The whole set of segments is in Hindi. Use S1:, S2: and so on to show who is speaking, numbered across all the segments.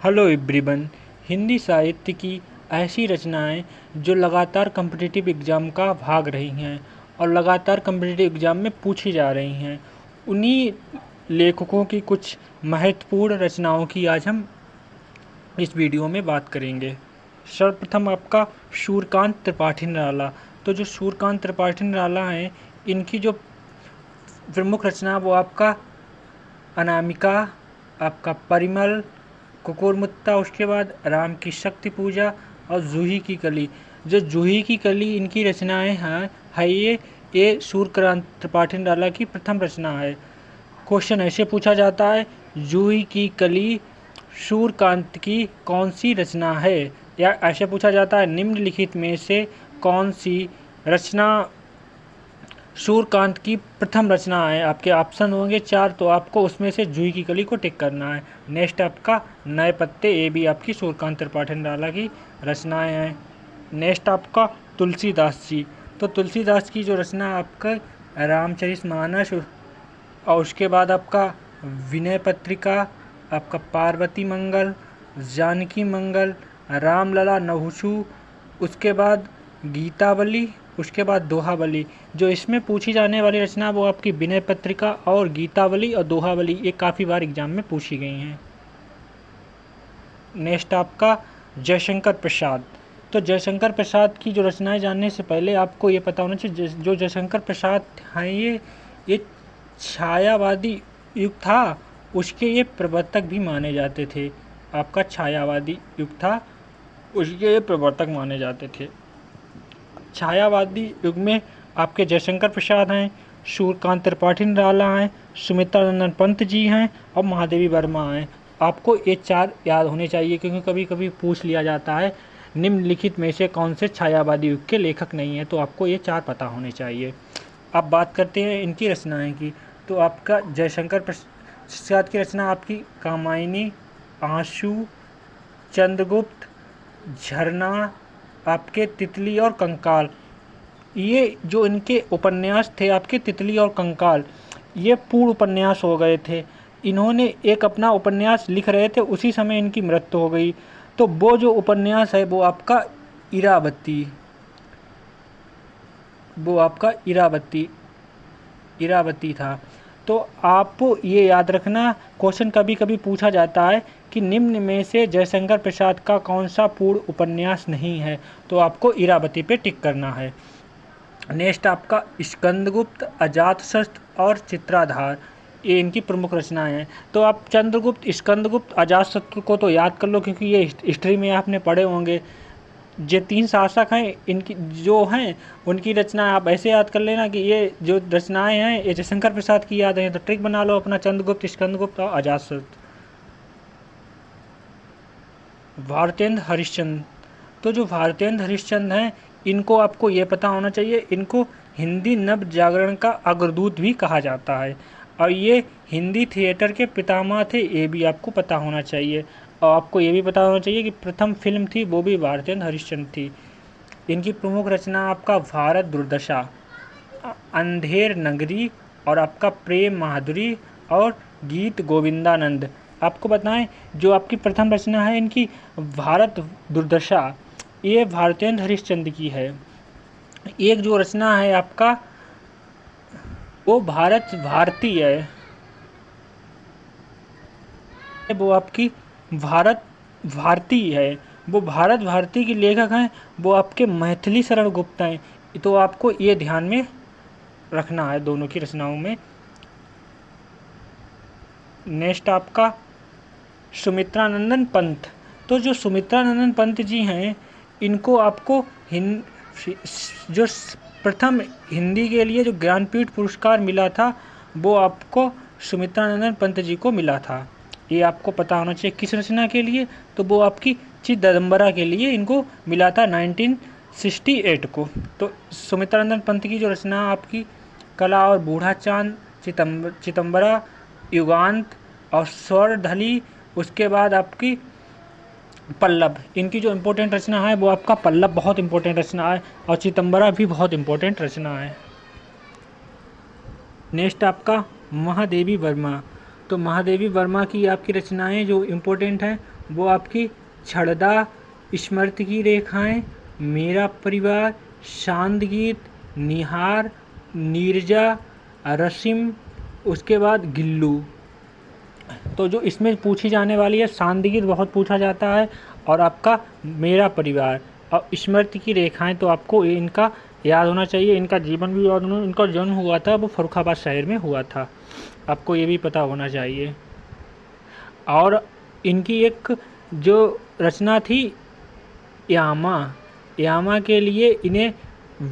S1: Hello everyone. हिंदी साहित्य की ऐसी रचनाएं जो लगातार कॉम्पिटिटिव एग्ज़ाम का भाग रही हैं और लगातार कॉम्पिटिटिव एग्ज़ाम में पूछी जा रही हैं, उन्हीं लेखकों की कुछ महत्वपूर्ण रचनाओं की आज हम इस वीडियो में बात करेंगे। सर्वप्रथम आपका सूर्यकांत त्रिपाठी निराला। तो जो सूर्यकांत त्रिपाठी निराला हैं, इनकी जो प्रमुख रचना है वो आपका अनामिका, आपका परिमल, कुकुरमुत्ता, उसके बाद राम की शक्ति पूजा और जूही की कली। जो जूही की कली इनकी रचनाएं हैं ये सूर्यकांत त्रिपाठी निराला की प्रथम रचना है। क्वेश्चन ऐसे पूछा जाता है, जूही की कली सूर्यकांत की कौन सी रचना है, या ऐसे पूछा जाता है निम्नलिखित में से कौन सी रचना सूर्यकांत की प्रथम रचना है। आपके ऑप्शन होंगे 4, तो आपको उसमें से जूही की कली को टिक करना है। नेक्स्ट आपका नए पत्ते, ये भी आपकी सूर्यकांत त्रिपाठी निराला की रचनाएं हैं। नेक्स्ट आपका तुलसीदास जी। तो तुलसीदास की जो रचना आपका रामचरितमानस, और उसके बाद आपका विनय पत्रिका, आपका पार्वती मंगल, जानकी मंगल, रामलला नहुषु, उसके बाद गीतावली, उसके बाद दोहावली। जो इसमें पूछी जाने वाली रचना वो आपकी विनय पत्रिका और गीतावली और दोहावली, ये काफ़ी बार एग्जाम में पूछी गई हैं। नेक्स्ट आपका जयशंकर प्रसाद। तो जयशंकर प्रसाद की जो रचनाएं जानने से पहले आपको ये पता होना चाहिए, जो जयशंकर प्रसाद हैं ये छायावादी युग था, उसके ये प्रवर्तक भी माने जाते थे। आपका छायावादी युग था, उसके ये प्रवर्तक माने जाते थे। छायावादी युग में आपके जयशंकर प्रसाद हैं, सूर्यकांत त्रिपाठी निराला हैं, सुमित्रा नंदन पंत जी हैं और महादेवी वर्मा हैं। आपको ये 4 याद होने चाहिए, क्योंकि कभी कभी पूछ लिया जाता है निम्नलिखित में से कौन से छायावादी युग के लेखक नहीं हैं, तो आपको ये 4 पता होने चाहिए। अब बात करते हैं इनकी रचनाएं की। तो आपका जयशंकर प्रसाद की रचना आपकी कामायनी, आंसू, चंद्रगुप्त, झरना, आपके तितली और कंकाल। ये जो इनके उपन्यास थे आपके तितली और कंकाल, ये पूर्व उपन्यास हो गए थे। इन्होंने एक अपना उपन्यास लिख रहे थे, उसी समय इनकी मृत्यु हो गई। तो वो जो उपन्यास है वो आपका इरावती, वो आपका इरावती था। तो आपको ये याद रखना, क्वेश्चन कभी कभी पूछा जाता है कि निम्न में से जयशंकर प्रसाद का कौन सा पूर्ण उपन्यास नहीं है, तो आपको इरावती पे टिक करना है। नेक्स्ट आपका स्कंदगुप्त, अजातशत्रु और चित्राधार, ये इनकी प्रमुख रचनाएं हैं। तो आप चंद्रगुप्त, स्कंदगुप्त, अजातशत्रु को तो याद कर लो, क्योंकि ये हिस्ट्री में आपने पढ़े होंगे। ये 3 शासक हैं, इनकी जो हैं उनकी रचनाएं आप ऐसे याद कर लेना कि ये जो रचनाएं हैं ये जयशंकर प्रसाद की याद है। तो ट्रिक बना लो अपना, चंद्रगुप्त, स्कंदगुप्त और अजातशत्रु। भारतेंद्र हरिश्चंद्र। तो जो भारतेंद्र हरिश्चंद्र हैं, इनको आपको ये पता होना चाहिए, इनको हिंदी नव जागरण का अग्रदूत भी कहा जाता है, और ये हिंदी थिएटर के पितामह थे, ये भी आपको पता होना चाहिए। और आपको ये भी पता होना चाहिए कि प्रथम फिल्म थी वो भी भारतेंद्र हरिश्चंद्र थी। इनकी प्रमुख रचना आपका भारत दुर्दशा, अंधेर नगरी और आपका प्रेम माधुरी और गीत गोविंदानंद। आपको बताएं, जो आपकी प्रथम रचना है इनकी भारत दुर्दशा, ये भारतेंद्र हरिश्चंद्र की है। एक जो रचना है आपका वो भारत भारती है, वो आपकी भारत भारती है। वो भारत भारती की लेखक हैं वो आपके मैथिली शरण गुप्त हैं। तो आपको ये ध्यान में रखना है दोनों की रचनाओं में। नेक्स्ट आपका सुमित्रा नंदन पंत। तो जो सुमित्रा नंदन पंत जी हैं, इनको आपको जो प्रथम हिंदी के लिए जो ज्ञानपीठ पुरस्कार मिला था वो आपको सुमित्रा नंदन पंत जी को मिला था। ये आपको पता होना चाहिए किस रचना के लिए, तो वो आपकी चिदंबरा के लिए इनको मिला था 1968 को। तो सुमित्रा नंदन पंत की जो रचना आपकी कला और बूढ़ा चांद, चिदंबरा, युगांत और स्वर्णधली, उसके बाद आपकी पल्लव, इनकी जो इम्पोर्टेंट रचना है वो आपका पल्लव बहुत इम्पोर्टेंट रचना है, और चिदंबरा भी बहुत इम्पोर्टेंट रचना है। नेक्स्ट आपका महादेवी वर्मा। तो महादेवी वर्मा की आपकी रचनाएं जो इम्पोर्टेंट हैं वो आपकी छड़दा, स्मृति की रेखाएं, मेरा परिवार, शांत गीत, निहार, नीरजा, रसिम, उसके बाद गिल्लू। तो जो इसमें पूछी जाने वाली है शांत गीत बहुत पूछा जाता है, और आपका मेरा परिवार और स्मृति की रेखाएं, तो आपको इनका याद होना चाहिए। इनका जीवन भी याद होना, इनका जन्म हुआ था वो फर्रुखाबाद शहर में हुआ था, आपको ये भी पता होना चाहिए। और इनकी एक जो रचना थी यामा, यामा के लिए इन्हें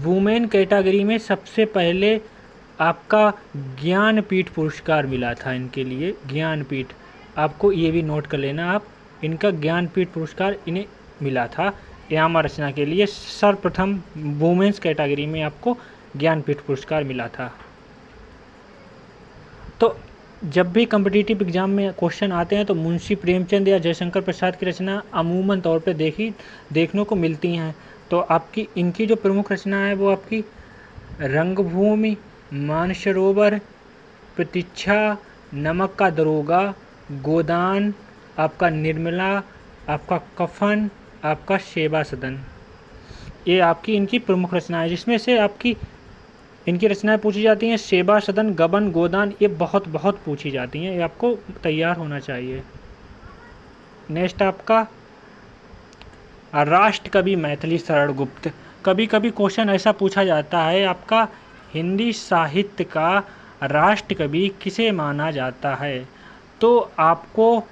S1: वुमेन कैटेगरी में सबसे पहले आपका ज्ञानपीठ पुरस्कार मिला था। इनके लिए ज्ञानपीठ, आपको ये भी नोट कर लेना आप, इनका ज्ञानपीठ पुरस्कार इन्हें मिला था यामा रचना के लिए। सर्वप्रथम वुमेन्स कैटेगरी में आपको ज्ञानपीठ पुरस्कार मिला था। तो जब भी कम्पिटिटिव एग्जाम में क्वेश्चन आते हैं तो मुंशी प्रेमचंद या जयशंकर प्रसाद की रचना अमूमन तौर पे देखने को मिलती हैं। तो आपकी इनकी जो प्रमुख रचना है वो आपकी रंगभूमि, मानसरोवर, प्रतीक्षा, नमक का दरोगा, गोदान, आपका निर्मला, आपका कफन, आपका सेवा सदन, ये आपकी इनकी प्रमुख रचनाएं, जिसमें से आपकी इनकी रचनाएं पूछी जाती हैं सेवा सदन, गबन, गोदान, ये बहुत पूछी जाती हैं, ये आपको तैयार होना चाहिए। नेक्स्ट आपका राष्ट्र कवि मैथिली शरण गुप्त। कभी कभी क्वेश्चन ऐसा पूछा जाता है आपका हिंदी साहित्य का राष्ट्र कवि किसे माना जाता है, तो आपको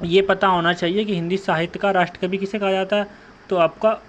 S1: ये पता होना चाहिए कि हिंदी साहित्य का राष्ट्र कवि किसे कहा जाता है। तो आपका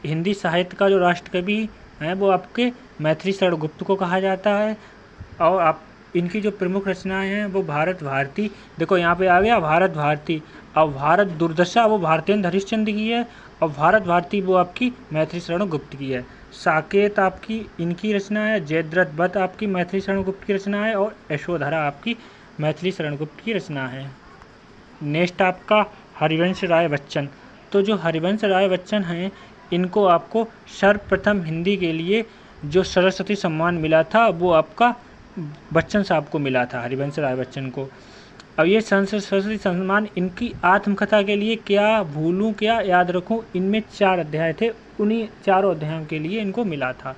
S1: हिंदी साहित्य का जो राष्ट्र कवि है वो आपके मैथिली शरण गुप्त को कहा जाता है। और आप इनकी जो प्रमुख रचनाएं हैं वो भारत भारती, देखो यहाँ पे आ गया भारत भारती, और भारत दुर्दशा वो भारतेंद्र हरिश्चंद्र की है, और भारत भारती वो आपकी मैथिली शरण गुप्त की है। साकेत आपकी इनकी रचना है, जयद्रथ वध आपकी मैथिली शरण गुप्त की रचना है, और यशोधरा आपकी मैथिली शरण गुप्त की रचना है। नेक्स्ट आपका हरिवंश राय बच्चन। तो जो हरिवंश राय बच्चन हैं इनको आपको सर्वप्रथम हिंदी के लिए जो सरस्वती सम्मान मिला था वो आपका बच्चन साहब को मिला था, हरिवंश राय बच्चन को। अब ये सरस्वती सम्मान इनकी आत्मकथा के लिए क्या भूलूं क्या याद रखूं, इनमें 4 अध्याय थे, उन्हीं चारों अध्यायों के लिए इनको मिला था।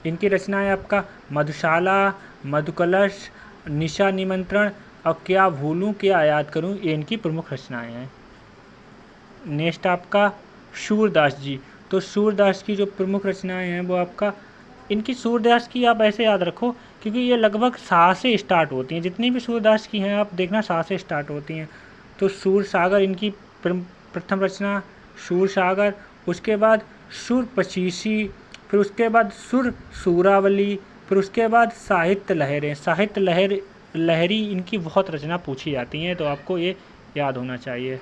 S1: इनकी रचनाएं आपका मधुशाला, मधुकलश, निशा निमंत्रण और क्या भूलूं क्या याद करूं, ये इनकी प्रमुख रचनाएं हैं। नेक्स्ट आपका सूरदास जी। तो सूरदास की जो प्रमुख रचनाएं हैं वो आपका इनकी सूरदास की आप ऐसे याद रखो क्योंकि ये लगभग सा से स्टार्ट होती हैं, जितनी भी सूरदास की हैं आप देखना सा से स्टार्ट होती हैं। तो सूर सागर इनकी प्रथम रचना सूर सागर, उसके बाद सुर पचीसी, फिर उसके बाद सुर सूरावली, फिर उसके बाद साहित्य लहरें, साहित्य लहरी इनकी बहुत रचना पूछी जाती हैं, तो आपको ये याद होना चाहिए।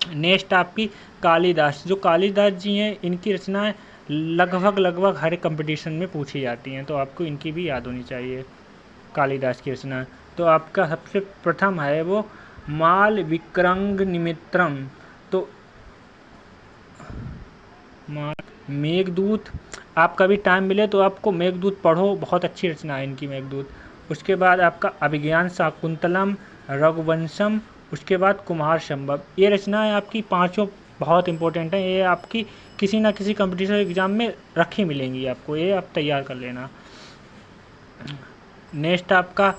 S1: नेक्स्ट आपकी कालिदास। जो कालिदास जी हैं इनकी रचनाएं लगभग हर कंपटीशन में पूछी जाती हैं, तो आपको इनकी भी याद होनी चाहिए कालिदास की रचना। तो आपका सबसे प्रथम है वो माल विक्रंग निमित्रम। तो मेघदूत, आप कभी टाइम मिले तो आपको मेघदूत पढ़ो, बहुत अच्छी रचना है इनकी मेघदूत। उसके बाद आपका अभिज्ञान शाकुंतलम, रघुवंशम, उसके बाद कुमार संभव, ये रचनाएं आपकी पांचों बहुत इंपॉर्टेंट हैं, ये आपकी किसी ना किसी कंपटीशन एग्जाम में रखी मिलेंगी आपको, ये आप तैयार कर लेना। नेक्स्ट आपका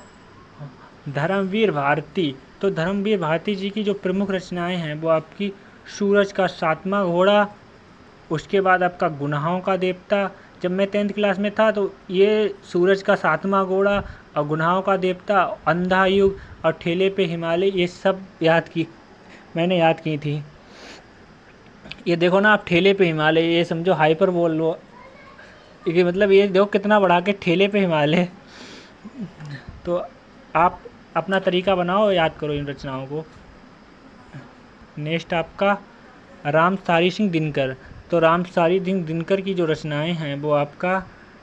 S1: धर्मवीर भारती। तो धर्मवीर भारती जी की जो प्रमुख रचनाएं हैं वो आपकी सूरज का 7वां घोड़ा, उसके बाद आपका गुनाहों का देवता। जब मैं 10th क्लास में था तो ये सूरज का 7वां घोड़ा और गुनाहों का देवता, अंधा युग और ठेले पे हिमालय, ये सब मैंने याद की थी। ये देखो ना आप, ठेले पे हिमालय, ये समझो हाइपर बोल लो, ये मतलब ये देखो कितना बढ़ा के ठेले पे हिमालय। तो आप अपना तरीका बनाओ, याद करो इन रचनाओं को। नेक्स्ट आपका रामधारी सिंह दिनकर। तो रामधारी सिंह दिनकर की जो रचनाएं हैं वो आपका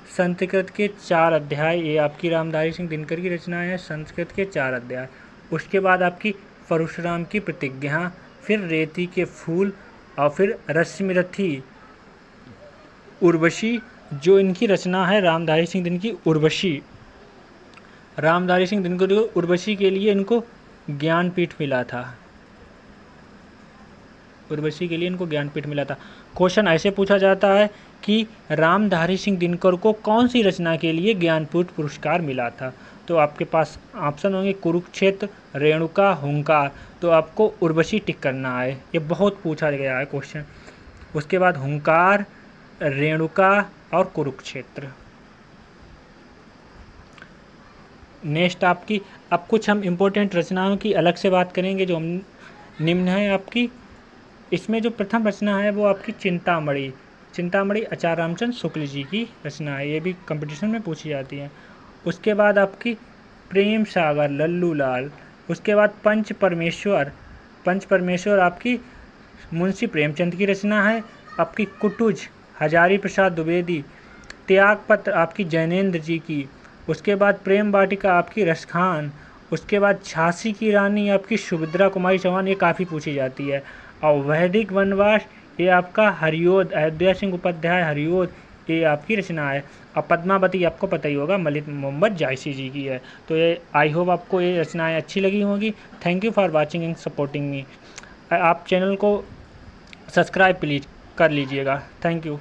S1: संस्कृत के 4 अध्याय, ये आपकी रामधारी सिंह दिनकर की रचनाएं हैं, संस्कृत के 4 अध्याय। उसके बाद आपकी परशुराम की प्रतिज्ञा, फिर रेती के फूल और फिर रश्मिरथी उर्वशी, जो इनकी रचना है रामधारी सिंह दिनकर की उर्वशी। रामधारी सिंह दिनकर उर्वशी के लिए इनको ज्ञानपीठ मिला था। उर्वशी के लिए इनको ज्ञानपीठ मिला था। क्वेश्चन ऐसे पूछा जाता है कि रामधारी सिंह दिनकर को कौन सी रचना के लिए ज्ञानपीठ पुरस्कार मिला था? तो आपके पास ऑप्शन होंगे कुरुक्षेत्र, रेणुका, हुंकार। तो आपको उर्वशी टिक करना है, ये बहुत पूछा गया है क्वेश्चन। उसके बाद हुंकार, रेणुका और कुरुक्षेत्र। नेक्स्ट आपकी, अब कुछ हम इम्पोर्टेंट रचनाओं की अलग से बात करेंगे जो हम निम्न है आपकी। इसमें जो प्रथम रचना है वो आपकी चिंतामणि। चिंतामणि आचार्य रामचंद्र शुक्ल जी की रचना है, ये भी कंपटीशन में पूछी जाती है। उसके बाद आपकी प्रेम सागर, लल्लू लाल। उसके बाद पंच परमेश्वर। पंच परमेश्वर आपकी मुंशी प्रेमचंद की रचना है। आपकी कुटुज, हजारी प्रसाद द्विवेदी। त्यागपत्र आपकी जैनेन्द्र जी की। उसके बाद प्रेम वाटिका आपकी रसखान। उसके बाद झांसी की रानी आपकी सुभद्रा कुमारी चौहान, ये काफ़ी पूछी जाती है। और वैदिक वनवास, ये आपका हरिओद, अयोध्या सिंह उपाध्याय हरिओद, ये आपकी रचना है। और पद्मावती आपको पता ही होगा, मलिक मोहम्मद जायसी जी की है। तो ये आई होप आपको ये रचनाएं अच्छी लगी होंगी। Thank you for watching and supporting me. आप चैनल को सब्सक्राइब प्लीज़ कर लीजिएगा। Thank you.